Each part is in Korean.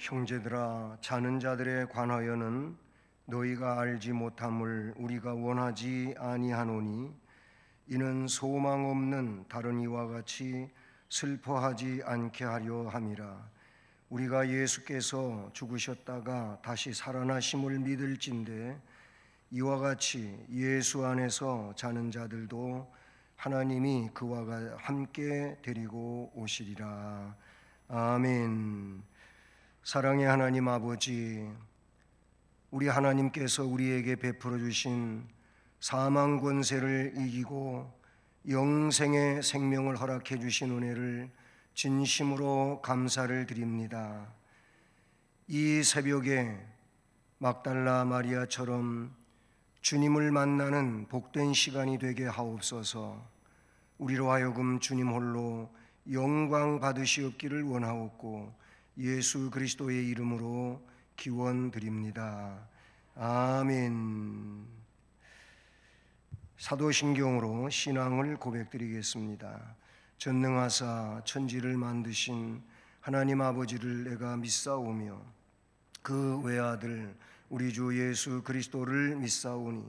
형제들아, 자는 자들에 관하여는 너희가 알지 못함을 우리가 원하지 아니하노니 이는 소망 없는 다른 이와 같이 슬퍼하지 않게 하려 함이라. 우리가 예수께서 죽으셨다가 다시 살아나심을 믿을진대 이와 같이 예수 안에서 자는 자들도 하나님이 그와 함께 데리고 오시리라. 아멘. 사랑의 하나님 아버지, 우리 하나님께서 우리에게 베풀어 주신 사망 권세를 이기고 영생의 생명을 허락해 주신 은혜를 진심으로 감사를 드립니다. 이 새벽에 막달라 마리아처럼 주님을 만나는 복된 시간이 되게 하옵소서. 우리로 하여금 주님 홀로 영광 받으시옵기를 원하옵고 예수 그리스도의 이름으로 기원드립니다. 아멘. 사도신경으로 신앙을 고백드리겠습니다. 전능하사 천지를 만드신 하나님 아버지를 내가 믿사오며 그 외아들 우리 주 예수 그리스도를 믿사오니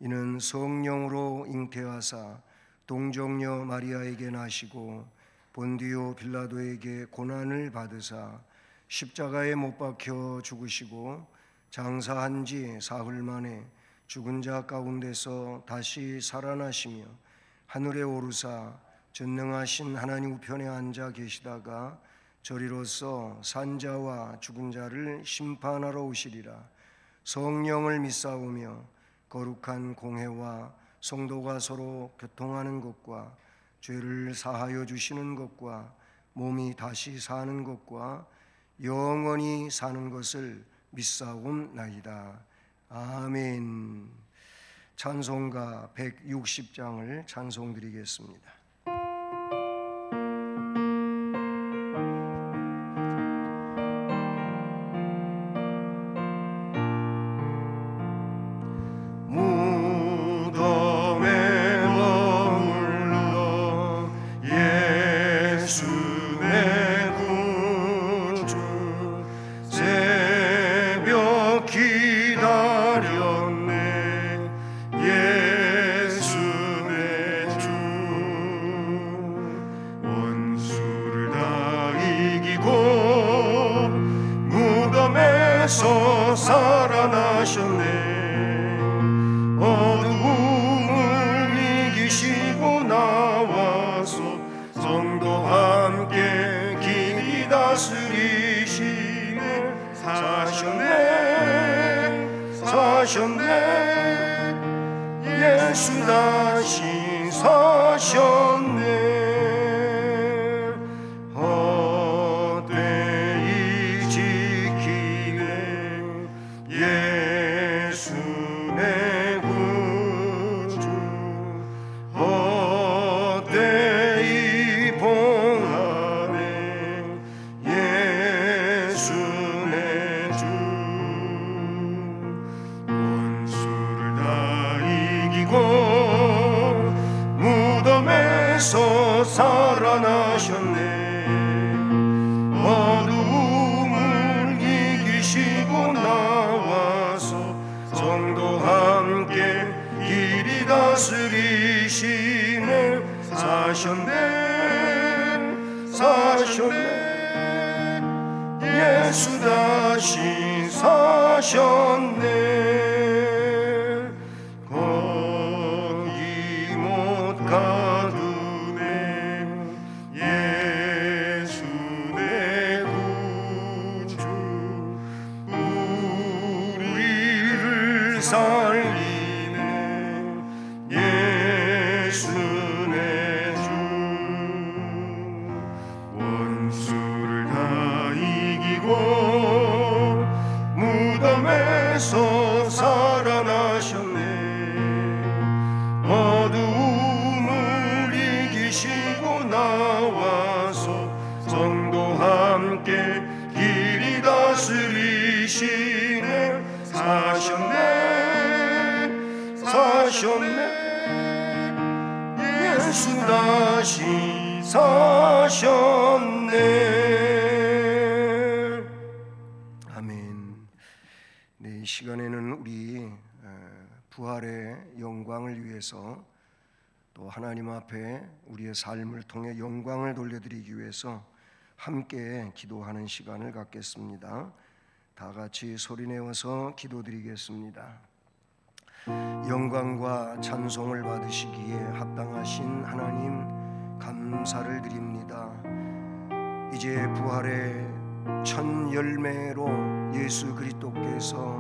이는 성령으로 잉태하사 동정녀 마리아에게 나시고 본디오 빌라도에게 고난을 받으사 십자가에 못 박혀 죽으시고 장사한 지 사흘 만에 죽은 자 가운데서 다시 살아나시며 하늘에 오르사 전능하신 하나님 우편에 앉아 계시다가 저리로서 산자와 죽은 자를 심판하러 오시리라. 성령을 믿사오며 거룩한 공회와 성도가 서로 교통하는 것과 죄를 사하여 주시는 것과 몸이 다시 사는 것과 영원히 사는 것을 믿사옵나이다. 아멘. 찬송가 160장을 찬송드리겠습니다. 살아나셨네. 어두움을 이기시고 나와서 성도 함께 길이 다스리시네. 사셨네. 예수 다시 사셨네. 살아나셨네. 어두움을 이기시고 나와서 성도 함께 길이 다스리시네. 사셨네. 예수 다시 사셨네. 거기 못 가도 살리네. 예수 내 주. 원수를 다 이기고 무덤에서 살아나셨네. 어두움을 이기시고 나와서 성도 함께 길이 다스리시네. 사셨네. 예수 다시 사셨네. 이 시간에는 우리 부활의 영광을 위해서 또 하나님 앞에 우리의 삶을 통해 영광을 돌려드리기 위해서 함께 기도하는 시간을 갖겠습니다. 다 같이 소리내어서 기도드리겠습니다. 영광과 찬송을 받으시기에 합당하신 하나님 감사를 드립니다. 이제 부활의 첫 열매로 예수 그리스도께서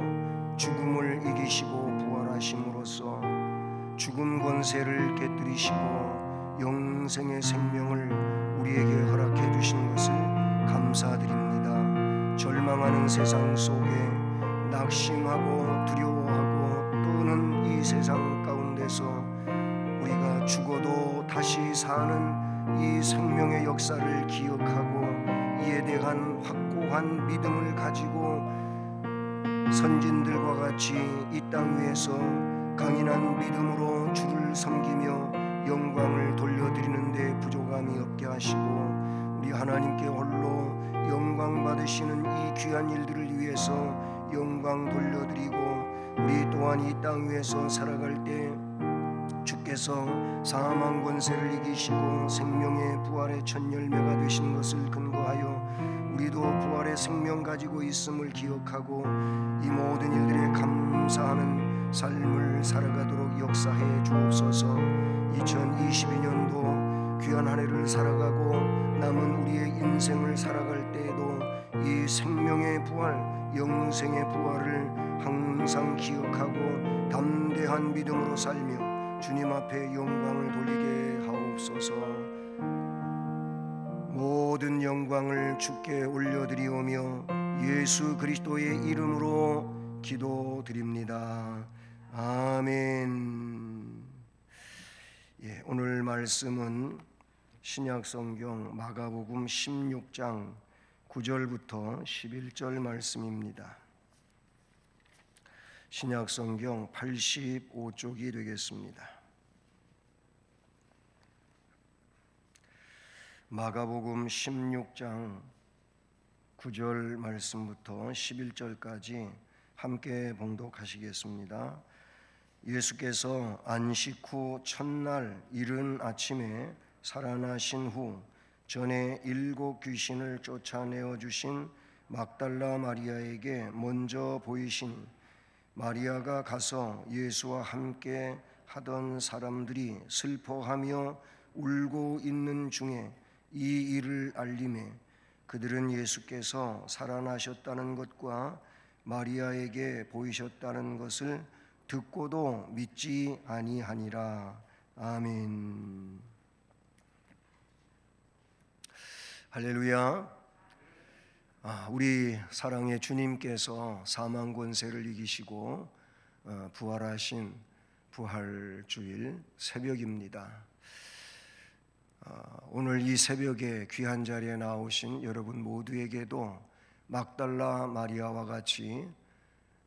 죽음을 이기시고 부활하심으로써 죽음 권세를 깨뜨리시고 영생의 생명을 우리에게 허락해 주신 것을 감사드립니다. 절망하는 세상 속에 낙심하고 두려워하고 또는 이 세상 가운데서 우리가 죽어도 다시 사는 이 생명의 역사를 기억하고 이에 대한 확고한 믿음을 가지고 선진들과 같이 이 땅 위에서 강인한 믿음으로 주를 섬기며 영광을 돌려드리는 데 부족함이 없게 하시고 우리 하나님께 홀로 영광 받으시는 이 귀한 일들을 위해서 영광 돌려드리고 우리 또한 이 땅 위에서 살아갈 때 주께서 사망 권세를 이기시고 생명의 부활의 첫 열매가 되신 것을 근거하여 우리도 부활의 생명 가지고 있음을 기억하고 이 모든 일들에 감사하는 삶을 살아가도록 역사해 주옵소서. 2022년도 귀한 한 해를 살아가고 남은 우리의 인생을 살아갈 때에도 이 생명의 부활, 영생의 부활을 항상 기억하고 담대한 믿음으로 살며 주님 앞에 영광을 돌리게 하옵소서. 모든 영광을 주께 올려드리오며 예수 그리스도의 이름으로 기도드립니다. 아멘. 오늘 말씀은 신약성경 마가복음 16장 9절부터 11절 말씀입니다. 신약성경 85쪽이 되겠습니다. 마가복음 16장 9절 말씀부터 11절까지 함께 봉독하시겠습니다. 예수께서 안식 후 첫날 이른 아침에 살아나신 후 전에 7 귀신을 쫓아내어 주신 막달라 마리아에게 먼저 보이시니 마리아가 가서 예수와 함께 하던 사람들이 슬퍼하며 울고 있는 중에 이 일을 알림해 그들은 예수께서 살아나셨다는 것과 마리아에게 보이셨다는 것을 듣고도 믿지 아니하니라. 아멘. 할렐루야. 우리 사랑의 주님께서 사망 권세를 이기시고 부활하신 부활주일 새벽입니다. 오늘 이 새벽에 귀한 자리에 나오신 여러분 모두에게도 막달라 마리아와 같이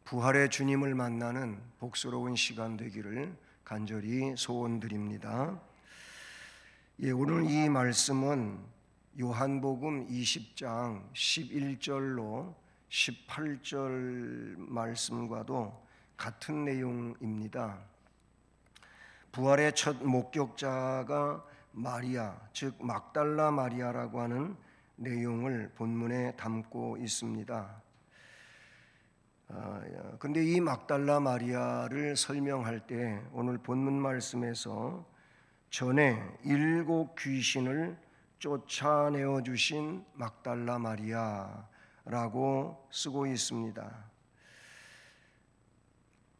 부활의 주님을 만나는 복스러운 시간 되기를 간절히 소원드립니다. 오늘 이 말씀은 요한복음 20장 11절로 18절 말씀과도 같은 내용입니다. 부활의 첫 목격자가 마리아, 즉 막달라 마리아라고 하는 내용을 본문에 담고 있습니다. 근데 이 막달라 마리아를 설명할 때 오늘 본문 말씀에서 전에 7 귀신을 쫓아내어 주신 막달라 마리아라고 쓰고 있습니다.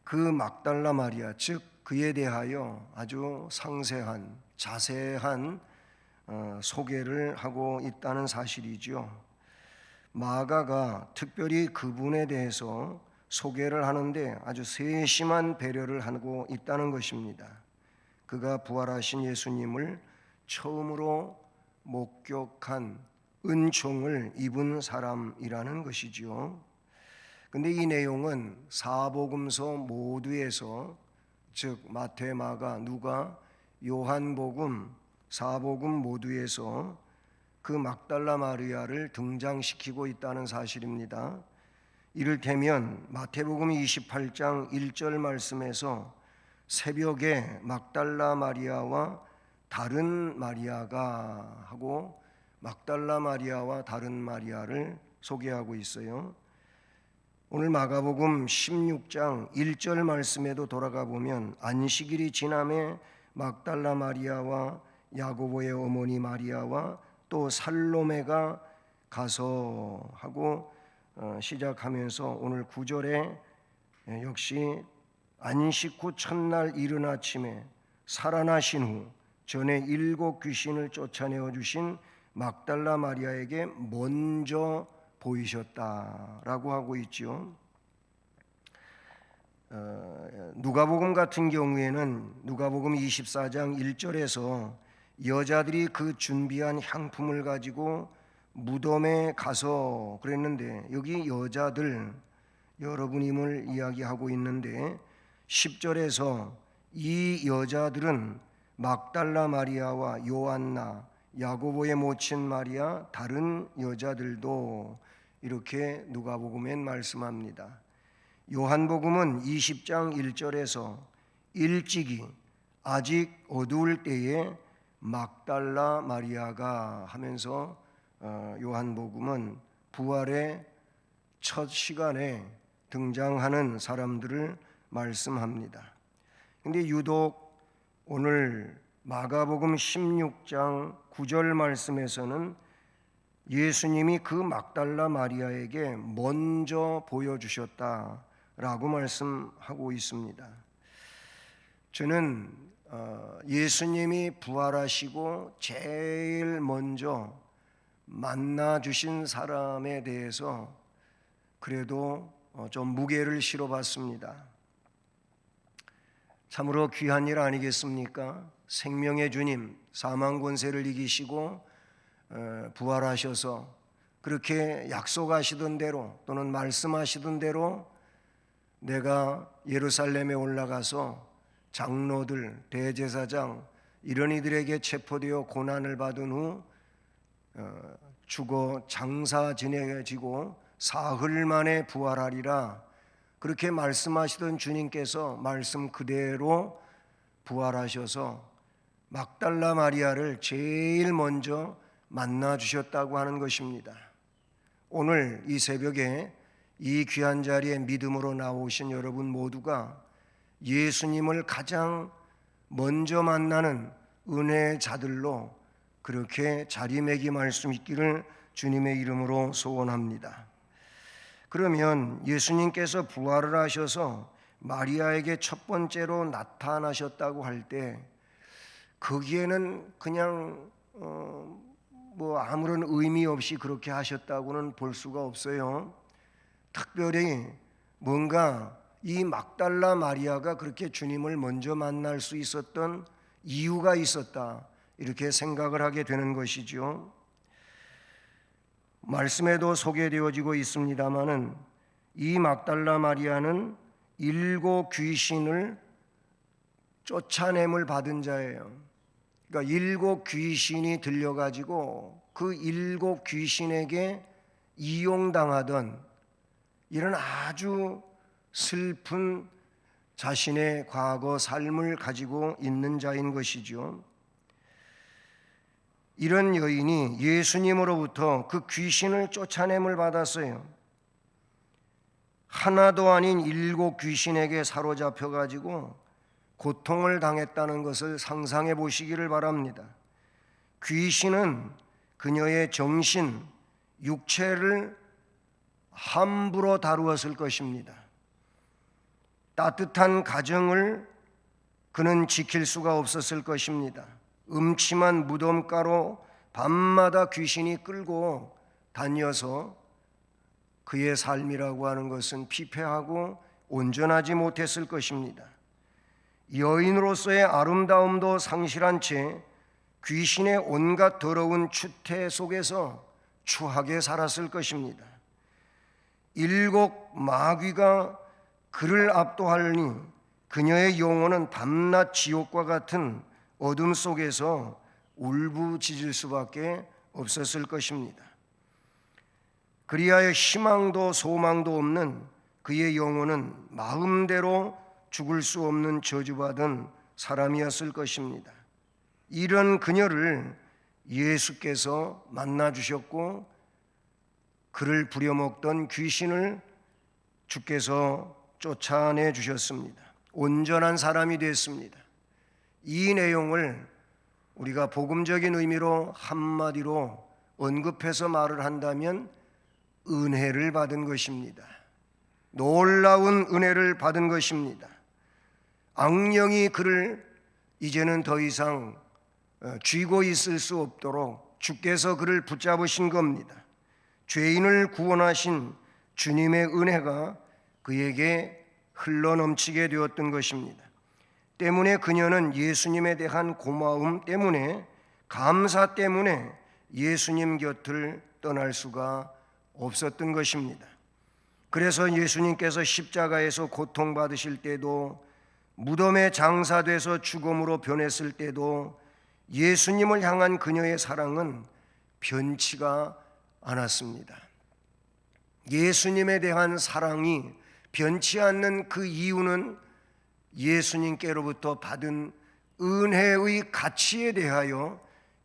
그 막달라 마리아, 즉 그에 대하여 아주 상세한 자세한 소개를 하고 있다는 사실이죠. 마가가 특별히 그분에 대해서 소개를 하는데 아주 세심한 배려를 하고 있다는 것입니다. 그가 부활하신 예수님을 처음으로 목격한 은총을 입은 사람이라는 것이죠. 근데 이 내용은 사복음서 모두에서, 즉 마태, 마가, 누가, 요한복음, 사복음 모두에서 그 막달라 마리아를 등장시키고 있다는 사실입니다. 이를테면 마태복음 28장 1절 말씀에서 새벽에 막달라 마리아와 다른 마리아가 하고 막달라 마리아와 다른 마리아를 소개하고 있어요. 오늘 마가복음 16장 1절 말씀에도 돌아가 보면 안식일이 지남에 막달라 마리아와 야고보의 어머니 마리아와 또 살로메가 가서 하고 시작하면서 오늘 9절에 역시 안식 후 첫날 이른 아침에 살아나신 후 전에 7 귀신을 쫓아내어 주신 막달라 마리아에게 먼저 보이셨다라고 하고 있죠. 누가복음 같은 경우에는 누가복음 24장 1절에서 여자들이 그 준비한 향품을 가지고 무덤에 가서 그랬는데 여기 여자들 여러분임을 이야기하고 있는데 10절에서 이 여자들은 막달라 마리아와 요한나, 야고보의 모친 마리아, 다른 여자들도 이렇게 누가복음엔 말씀합니다. 요한복음은 20장 1절에서 일찍이 아직 어두울 때에 막달라 마리아가 하면서 요한복음은 부활의 첫 시간에 등장하는 사람들을 말씀합니다. 근데 유독 오늘 마가복음 16장 9절 말씀에서는 예수님이 그 막달라 마리아에게 먼저 보여주셨다라고 말씀하고 있습니다. 저는 예수님이 부활하시고 제일 먼저 만나 주신 사람에 대해서 그래도 좀 무게를 실어봤습니다. 참으로 귀한 일 아니겠습니까? 생명의 주님, 사망 권세를 이기시고 부활하셔서 그렇게 약속하시던 대로 또는 말씀하시던 대로 내가 예루살렘에 올라가서 장로들, 대제사장 이런 이들에게 체포되어 고난을 받은 후 죽어 장사 지내지고 사흘 만에 부활하리라 그렇게 말씀하시던 주님께서 말씀 그대로 부활하셔서 막달라 마리아를 제일 먼저 만나 주셨다고 하는 것입니다. 오늘 이 새벽에 이 귀한 자리에 믿음으로 나오신 여러분 모두가 예수님을 가장 먼저 만나는 은혜의 자들로 그렇게 자리매김할 수 있기를 주님의 이름으로 소원합니다. 그러면 예수님께서 부활을 하셔서 마리아에게 첫 번째로 나타나셨다고 할 때 거기에는 그냥 아무런 의미 없이 그렇게 하셨다고는 볼 수가 없어요. 특별히 뭔가 이 막달라 마리아가 그렇게 주님을 먼저 만날 수 있었던 이유가 있었다 이렇게 생각을 하게 되는 것이죠. 말씀에도 소개되어지고 있습니다마는 이 막달라 마리아는 7 귀신을 쫓아냄을 받은 자예요. 그러니까 7 귀신이 들려가지고 그 7 귀신에게 이용당하던 이런 아주 슬픈 자신의 과거 삶을 가지고 있는 자인 것이죠. 이런 여인이 예수님으로부터 그 귀신을 쫓아냄을 받았어요. 하나도 아닌 7 귀신에게 사로잡혀 가지고 고통을 당했다는 것을 상상해 보시기를 바랍니다. 귀신은 그녀의 정신, 육체를 함부로 다루었을 것입니다. 따뜻한 가정을 그는 지킬 수가 없었을 것입니다. 음침한 무덤가로 밤마다 귀신이 끌고 다녀서 그의 삶이라고 하는 것은 피폐하고 온전하지 못했을 것입니다. 여인으로서의 아름다움도 상실한 채 귀신의 온갖 더러운 추태 속에서 추하게 살았을 것입니다. 7 마귀가 그를 압도하니 그녀의 영혼은 밤낮 지옥과 같은 어둠 속에서 울부짖을 수밖에 없었을 것입니다. 그리하여 희망도 소망도 없는 그의 영혼은 마음대로 죽을 수 없는 저주받은 사람이었을 것입니다. 이런 그녀를 예수께서 만나 주셨고 그를 부려먹던 귀신을 주께서 쫓아내 주셨습니다. 온전한 사람이 됐습니다. 이 내용을 우리가 복음적인 의미로 한마디로 언급해서 말을 한다면 은혜를 받은 것입니다. 놀라운 은혜를 받은 것입니다. 악령이 그를 이제는 더 이상 쥐고 있을 수 없도록 주께서 그를 붙잡으신 겁니다. 죄인을 구원하신 주님의 은혜가 그에게 흘러넘치게 되었던 것입니다. 때문에 그녀는 예수님에 대한 고마움 때문에, 감사 때문에 예수님 곁을 떠날 수가 없었던 것입니다. 그래서 예수님께서 십자가에서 고통받으실 때도, 무덤에 장사돼서 죽음으로 변했을 때도 예수님을 향한 그녀의 사랑은 변치가 않았습니다. 예수님에 대한 사랑이 변치 않는 그 이유는 예수님께로부터 받은 은혜의 가치에 대하여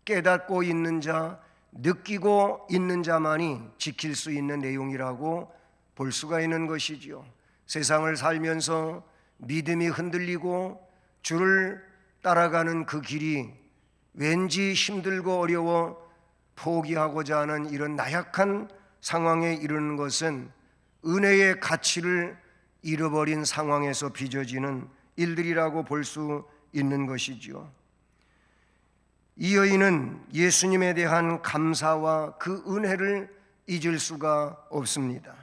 깨닫고 있는 자, 느끼고 있는 자만이 지킬 수 있는 내용이라고 볼 수가 있는 것이지요. 세상을 살면서 믿음이 흔들리고 주를 따라가는 그 길이 왠지 힘들고 어려워 포기하고자 하는 이런 나약한 상황에 이르는 것은 은혜의 가치를 잃어버린 상황에서 빚어지는 일들이라고 볼 수 있는 것이지요. 이 여인은 예수님에 대한 감사와 그 은혜를 잊을 수가 없습니다.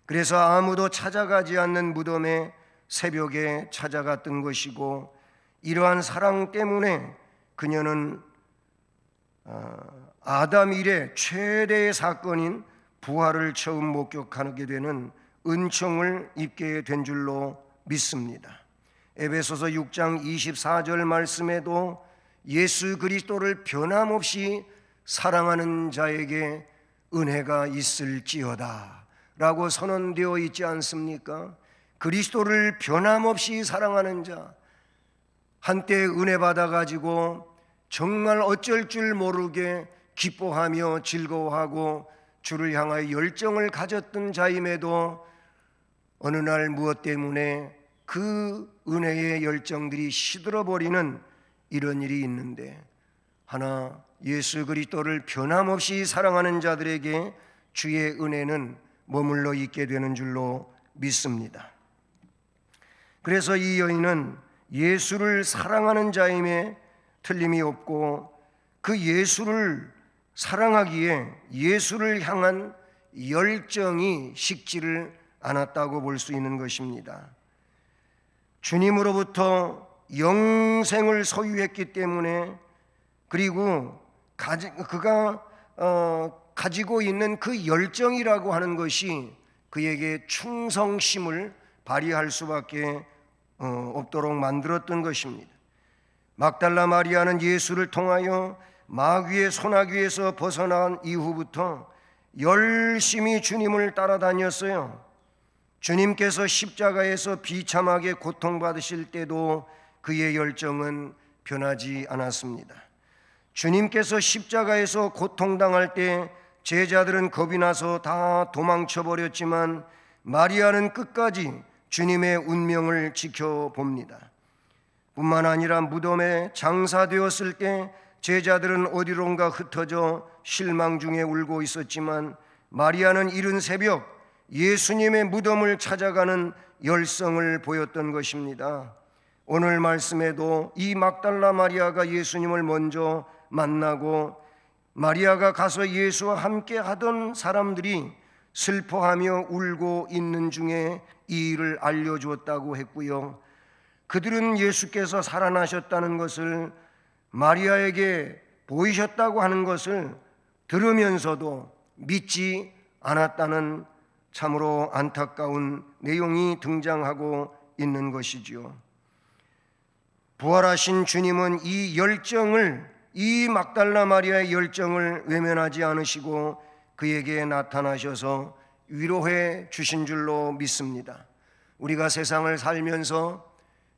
그래서 아무도 찾아가지 않는 무덤에 새벽에 찾아갔던 것이고, 이러한 사랑 때문에 그녀는 아담 이래 최대의 사건인 부활을 처음 목격하게 되는 은총을 입게 된 줄로 믿습니다. 에베소서 6장 24절 말씀에도 예수 그리스도를 변함없이 사랑하는 자에게 은혜가 있을지어다 라고 선언되어 있지 않습니까? 그리스도를 변함없이 사랑하는 자, 한때 은혜 받아가지고 정말 어쩔 줄 모르게 기뻐하며 즐거워하고 주를 향하여 열정을 가졌던 자임에도 어느 날 무엇 때문에 그 은혜의 열정들이 시들어버리는 이런 일이 있는데, 하나 예수 그리스도를 변함없이 사랑하는 자들에게 주의 은혜는 머물러 있게 되는 줄로 믿습니다. 그래서 이 여인은 예수를 사랑하는 자임에 틀림이 없고, 그 예수를 사랑하기에 예수를 향한 열정이 식지를 않았다고 볼 수 있는 것입니다. 주님으로부터 영생을 소유했기 때문에, 그리고 그가 가지고 있는 그 열정이라고 하는 것이 그에게 충성심을 발휘할 수밖에 없도록 만들었던 것입니다. 막달라 마리아는 예수를 통하여 마귀의 소나귀에서 벗어난 이후부터 열심히 주님을 따라다녔어요. 주님께서 십자가에서 비참하게 고통받으실 때도 그의 열정은 변하지 않았습니다. 주님께서 십자가에서 고통당할 때 제자들은 겁이 나서 다 도망쳐 버렸지만 마리아는 끝까지 주님의 운명을 지켜봅니다. 뿐만 아니라 무덤에 장사되었을 때 제자들은 어디론가 흩어져 실망 중에 울고 있었지만 마리아는 이른 새벽 예수님의 무덤을 찾아가는 열성을 보였던 것입니다. 오늘 말씀에도 이 막달라 마리아가 예수님을 먼저 만나고, 마리아가 가서 예수와 함께 하던 사람들이 슬퍼하며 울고 있는 중에 이 일을 알려주었다고 했고요. 그들은 예수께서 살아나셨다는 것을, 마리아에게 보이셨다고 하는 것을 들으면서도 믿지 않았다는 참으로 안타까운 내용이 등장하고 있는 것이지요. 부활하신 주님은 이 열정을, 이 막달라 마리아의 열정을 외면하지 않으시고 그에게 나타나셔서 위로해 주신 줄로 믿습니다. 우리가 세상을 살면서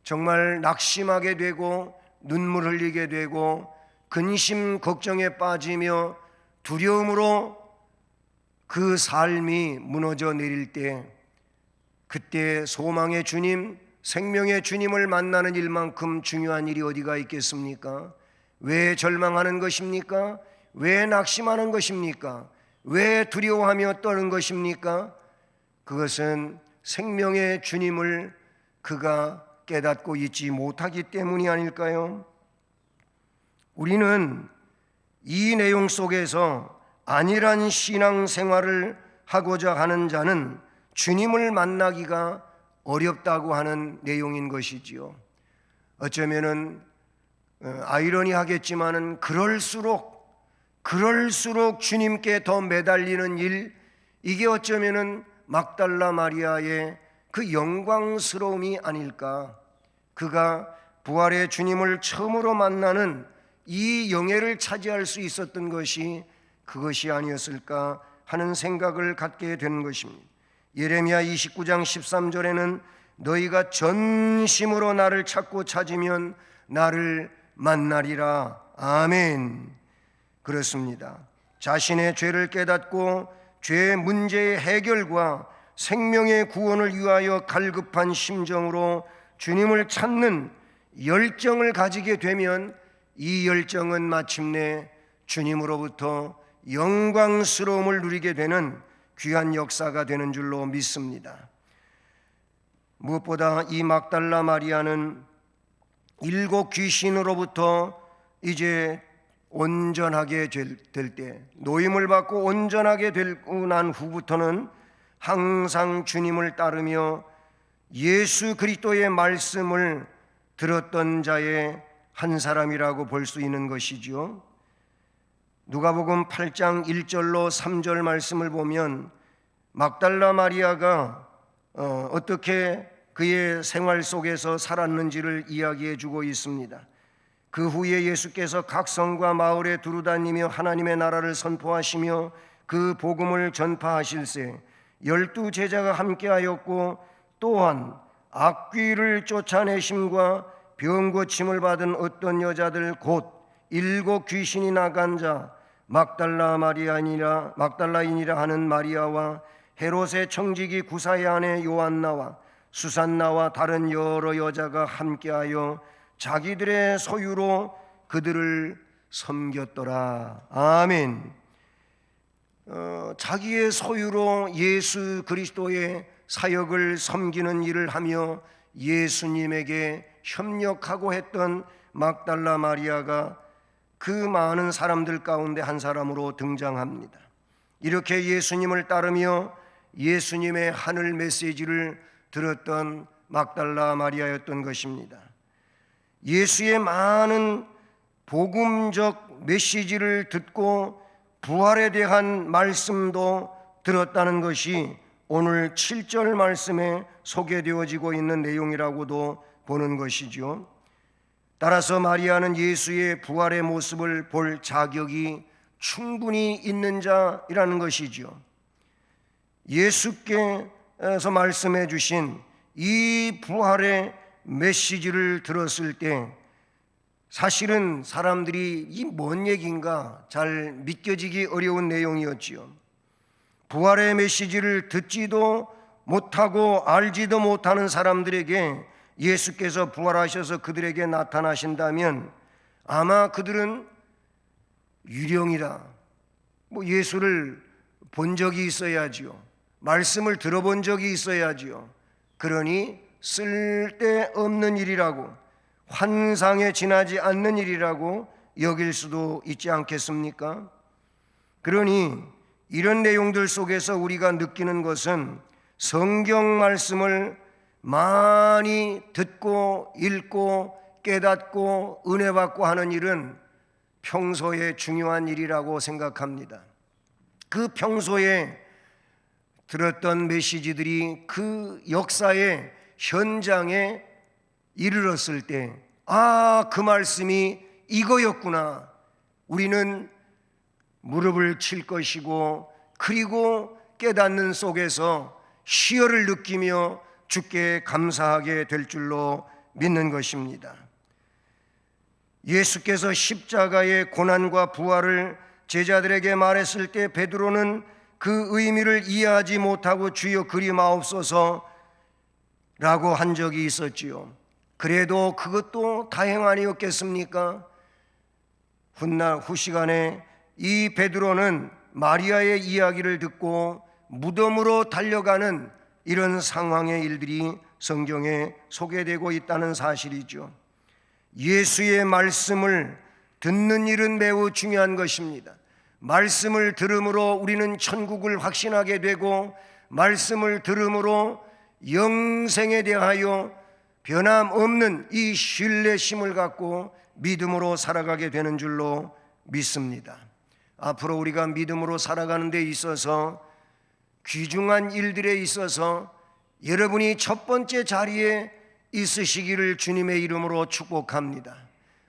정말 낙심하게 되고 눈물 흘리게 되고 근심 걱정에 빠지며 두려움으로 그 삶이 무너져 내릴 때, 그때 소망의 주님, 생명의 주님을 만나는 일만큼 중요한 일이 어디가 있겠습니까? 왜 절망하는 것입니까? 왜 낙심하는 것입니까? 왜 두려워하며 떠는 것입니까? 그것은 생명의 주님을 그가 깨닫고 있지 못하기 때문이 아닐까요? 우리는 이 내용 속에서 안일한 신앙생활을 하고자 하는 자는 주님을 만나기가 어렵다고 하는 내용인 것이지요. 어쩌면은 아이러니하겠지만은 그럴수록 주님께 더 매달리는 일, 이게 어쩌면은 막달라 마리아의 그 영광스러움이 아닐까. 그가 부활의 주님을 처음으로 만나는 이 영예를 차지할 수 있었던 것이 그것이 아니었을까 하는 생각을 갖게 되는 것입니다. 예레미야 29장 13절에는 너희가 전심으로 나를 찾고 찾으면 나를 만나리라. 아멘. 그렇습니다. 자신의 죄를 깨닫고 죄 문제의 해결과 생명의 구원을 위하여 갈급한 심정으로 주님을 찾는 열정을 가지게 되면 이 열정은 마침내 주님으로부터 영광스러움을 누리게 되는 귀한 역사가 되는 줄로 믿습니다. 무엇보다 이 막달라 마리아는 7 귀신으로부터 이제 온전하게 될 때, 노임을 받고 온전하게 되고 난 후부터는 항상 주님을 따르며 예수 그리스도의 말씀을 들었던 자의 한 사람이라고 볼 수 있는 것이지요. 누가복음 8장 1절로 3절 말씀을 보면 막달라 마리아가 어떻게 그의 생활 속에서 살았는지를 이야기해 주고 있습니다. 그 후에 예수께서 각 성과 마을에 두루다니며 하나님의 나라를 선포하시며 그 복음을 전파하실세 12 제자가 함께하였고, 또한 악귀를 쫓아내심과 병 고침을 받은 어떤 여자들 곧 7 귀신이 나간 자 막달라인이라 하는 마리아와 헤롯의 청지기 구사의 아내 요한나와 수산나와 다른 여러 여자가 함께하여 자기들의 소유로 그들을 섬겼더라. 아멘. 자기의 소유로 예수 그리스도의 사역을 섬기는 일을 하며 예수님에게 협력하고 했던 막달라 마리아가 그 많은 사람들 가운데 한 사람으로 등장합니다. 이렇게 예수님을 따르며 예수님의 하늘 메시지를 들었던 막달라 마리아였던 것입니다. 예수의 많은 복음적 메시지를 듣고 부활에 대한 말씀도 들었다는 것이 오늘 7절 말씀에 소개되어지고 있는 내용이라고도 보는 것이죠. 따라서 마리아는 예수의 부활의 모습을 볼 자격이 충분히 있는 자이라는 것이죠. 예수께서 말씀해 주신 이 부활의 메시지를 들었을 때 사실은 사람들이 이 뭔 얘기인가 잘 믿겨지기 어려운 내용이었지요. 부활의 메시지를 듣지도 못하고 알지도 못하는 사람들에게 예수께서 부활하셔서 그들에게 나타나신다면 아마 그들은 유령이라, 예수를 본 적이 있어야지요, 말씀을 들어본 적이 있어야지요, 그러니 쓸데없는 일이라고, 환상에 지나지 않는 일이라고 여길 수도 있지 않겠습니까? 그러니 이런 내용들 속에서 우리가 느끼는 것은 성경 말씀을 많이 듣고 읽고 깨닫고 은혜받고 하는 일은 평소에 중요한 일이라고 생각합니다. 그 평소에 들었던 메시지들이 그 역사의 현장에 이르렀을 때, 그 말씀이 이거였구나, 우리는 무릎을 칠 것이고 그리고 깨닫는 속에서 희열을 느끼며 주께 감사하게 될 줄로 믿는 것입니다. 예수께서 십자가의 고난과 부활을 제자들에게 말했을 때 베드로는 그 의미를 이해하지 못하고 주여 그리마옵소서 라고 한 적이 있었지요. 그래도 그것도 다행 아니었겠습니까? 훗날 후시간에 이 베드로는 마리아의 이야기를 듣고 무덤으로 달려가는 이런 상황의 일들이 성경에 소개되고 있다는 사실이죠. 예수의 말씀을 듣는 일은 매우 중요한 것입니다. 말씀을 들음으로 우리는 천국을 확신하게 되고, 말씀을 들음으로 영생에 대하여 변함없는 이 신뢰심을 갖고 믿음으로 살아가게 되는 줄로 믿습니다. 앞으로 우리가 믿음으로 살아가는 데 있어서 귀중한 일들에 있어서 여러분이 첫 번째 자리에 있으시기를 주님의 이름으로 축복합니다.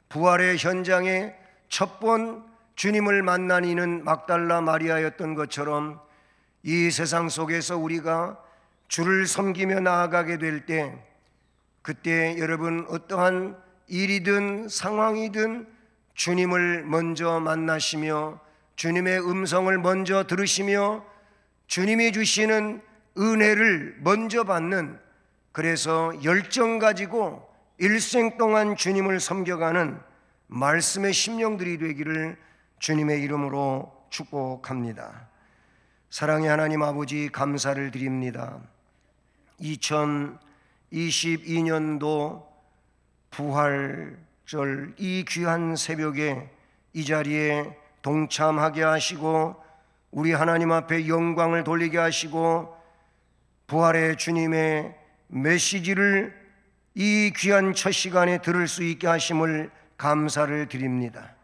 부활의 현장에 첫 번 주님을 만난 이는 막달라 마리아였던 것처럼 이 세상 속에서 우리가 주를 섬기며 나아가게 될 때, 그때 여러분 어떠한 일이든 상황이든 주님을 먼저 만나시며 주님의 음성을 먼저 들으시며 주님이 주시는 은혜를 먼저 받는, 그래서 열정 가지고 일생 동안 주님을 섬겨가는 말씀의 심령들이 되기를 주님의 이름으로 축복합니다. 사랑의 하나님 아버지, 감사를 드립니다. 2022년도 부활절 이 귀한 새벽에 이 자리에 동참하게 하시고 우리 하나님 앞에 영광을 돌리게 하시고 부활의 주님의 메시지를 이 귀한 첫 시간에 들을 수 있게 하심을 감사를 드립니다.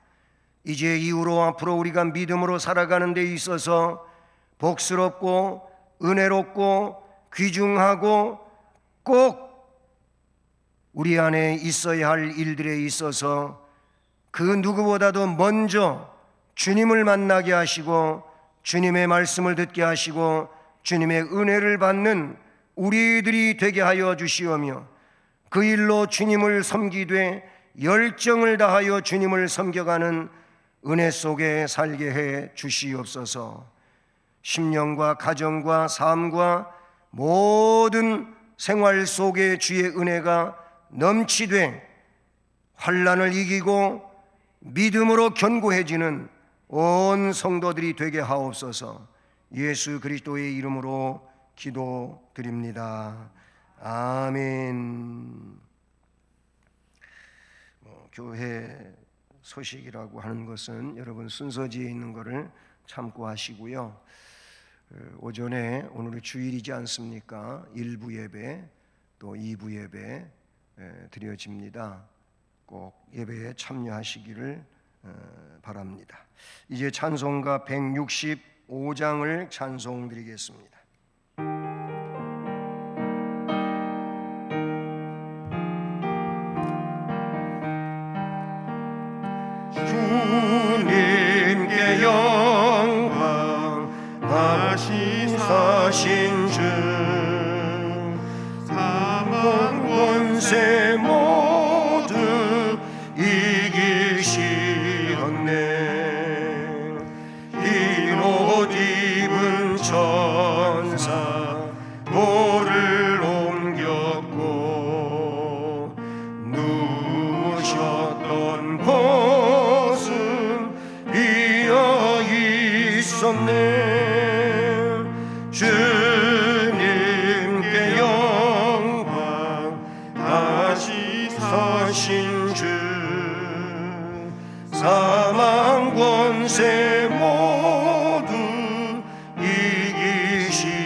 이제 이후로 앞으로 우리가 믿음으로 살아가는 데 있어서 복스럽고 은혜롭고 귀중하고 꼭 우리 안에 있어야 할 일들에 있어서 그 누구보다도 먼저 주님을 만나게 하시고 주님의 말씀을 듣게 하시고 주님의 은혜를 받는 우리들이 되게 하여 주시오며, 그 일로 주님을 섬기되 열정을 다하여 주님을 섬겨가는 은혜 속에 살게 해 주시옵소서. 심령과 가정과 삶과 모든 생활 속에 주의 은혜가 넘치되 환난을 이기고 믿음으로 견고해지는 온 성도들이 되게 하옵소서. 예수 그리스도의 이름으로 기도드립니다. 아멘. 교회 소식이라고 하는 것은 여러분 순서지에 있는 것을 참고하시고요. 오전에 오늘은 주일이지 않습니까? 1부 예배 또 2부 예배 드려집니다. 꼭 예배에 참여하시기를 바랍니다. 이제 찬송가 165장을 찬송드리겠습니다. 주님께 영광 다시 사신 주, 사망 권세 모두 이기시었네. 흰 옷 입은 천사 돌을 옮겼고 누우셨던 곳은 비어 있었네. 주님께 영광 다시 사신 주, 사망 권세 모두 이기시었네.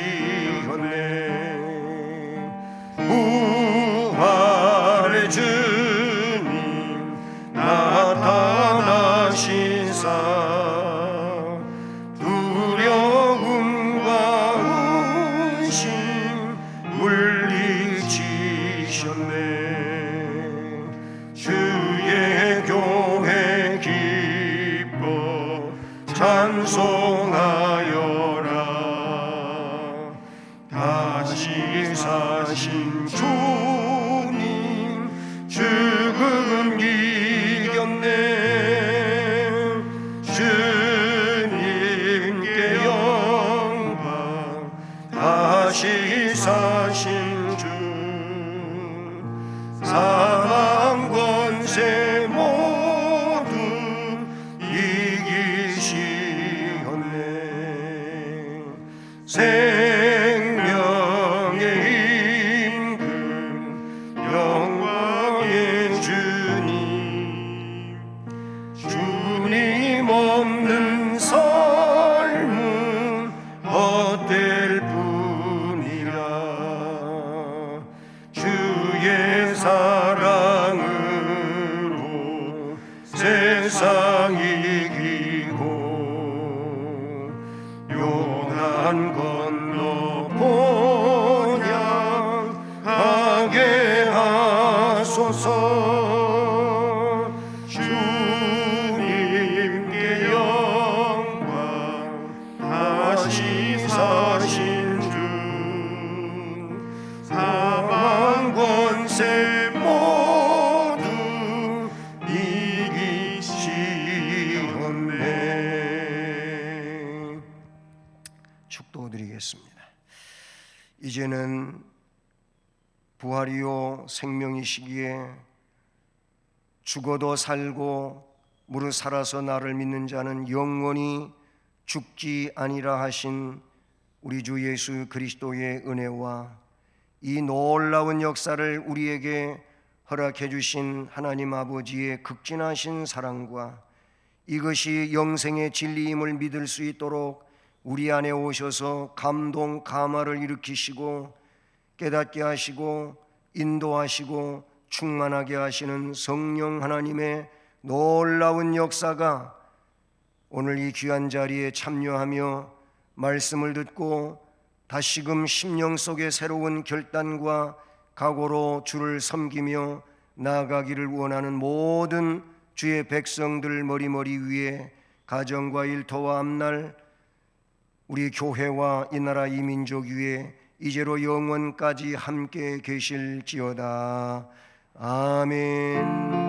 다시 사신 주님 죽음 이겼네. 주님께 영광. 다시 사신 주 사망 권세 모두 이기시었네. 생명의 임금 영광의 주님. 주님 없는 삶은 헛될 뿐이라. 주의 사랑으로 세상 이기고 요단 건너 번영하게 하소서. 주님께 영광. 다시 사신 주 사망 권세 모두 이기시었네. 축도드리겠습니다. 이제는 부활이요 생명이시기에 죽어도 살고 무릇 살아서 나를 믿는 자는 영원히 죽지 아니라 하신 우리 주 예수 그리스도의 은혜와 이 놀라운 역사를 우리에게 허락해 주신 하나님 아버지의 극진하신 사랑과 이것이 영생의 진리임을 믿을 수 있도록 우리 안에 오셔서 감동 감화를 일으키시고 깨닫게 하시고 인도하시고 충만하게 하시는 성령 하나님의 놀라운 역사가 오늘 이 귀한 자리에 참여하며 말씀을 듣고 다시금 심령 속에 새로운 결단과 각오로 주를 섬기며 나아가기를 원하는 모든 주의 백성들 머리머리 위에 가정과 일터와 앞날 우리 교회와 이 나라 이 민족 위에 이제로 영원까지 함께 계실지어다. 아멘.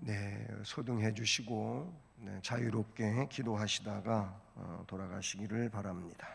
네, 소등해 주시고 자유롭게 기도하시다가 돌아가시기를 바랍니다.